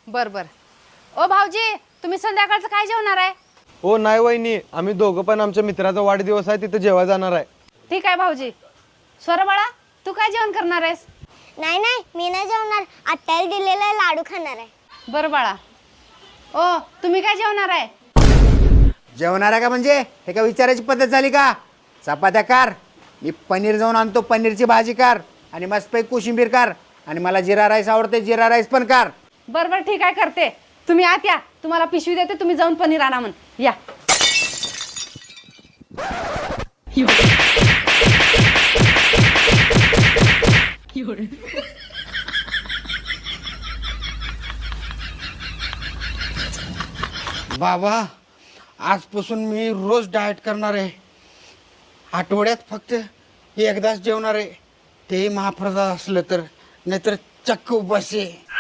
बर बर. ओ भाऊजी, तुम्ही संध्याकाळचं काय जेवणार आहे? हो नाही वहिनी, आम्ही दोघं पण आमच्या मित्राचा वाढदिवस आहे, तिथे जेवायला जाणार आहे. ठीक आहे भाऊजी. स्वर बाळा, तू काय जेवण करणार आहेस? नाही नाही, मी नाही जेवणार. आत्याला दिलेला लाडू खाणार आहे. बरं बाळा. ओ तुम्ही काय जेवणार आहे? जेवणार आहे का म्हणजे हे का विचारायची पद्धत झाली का? चपात्या कार, मी पनीर जाऊन आणतो, पनीरची भाजी कार आणि मस्तपैकी कोशिंबीर कार आणि मला जिरा राईस आवडते, जिरा राईस पण कार. बरं बरं ठीक आहे, करते. तुम्ही आत या, तुम्हाला पिशवी देते, तुम्ही जाऊन पनीर आणा म्हण. या. बाबा, आजपासून मी रोज डाएट करणार आहे. आठवड्यात फक्त एकदाच जेवणार आहे, ते महाप्रसाद असलं तर, नाहीतर चक्क उपास आहे.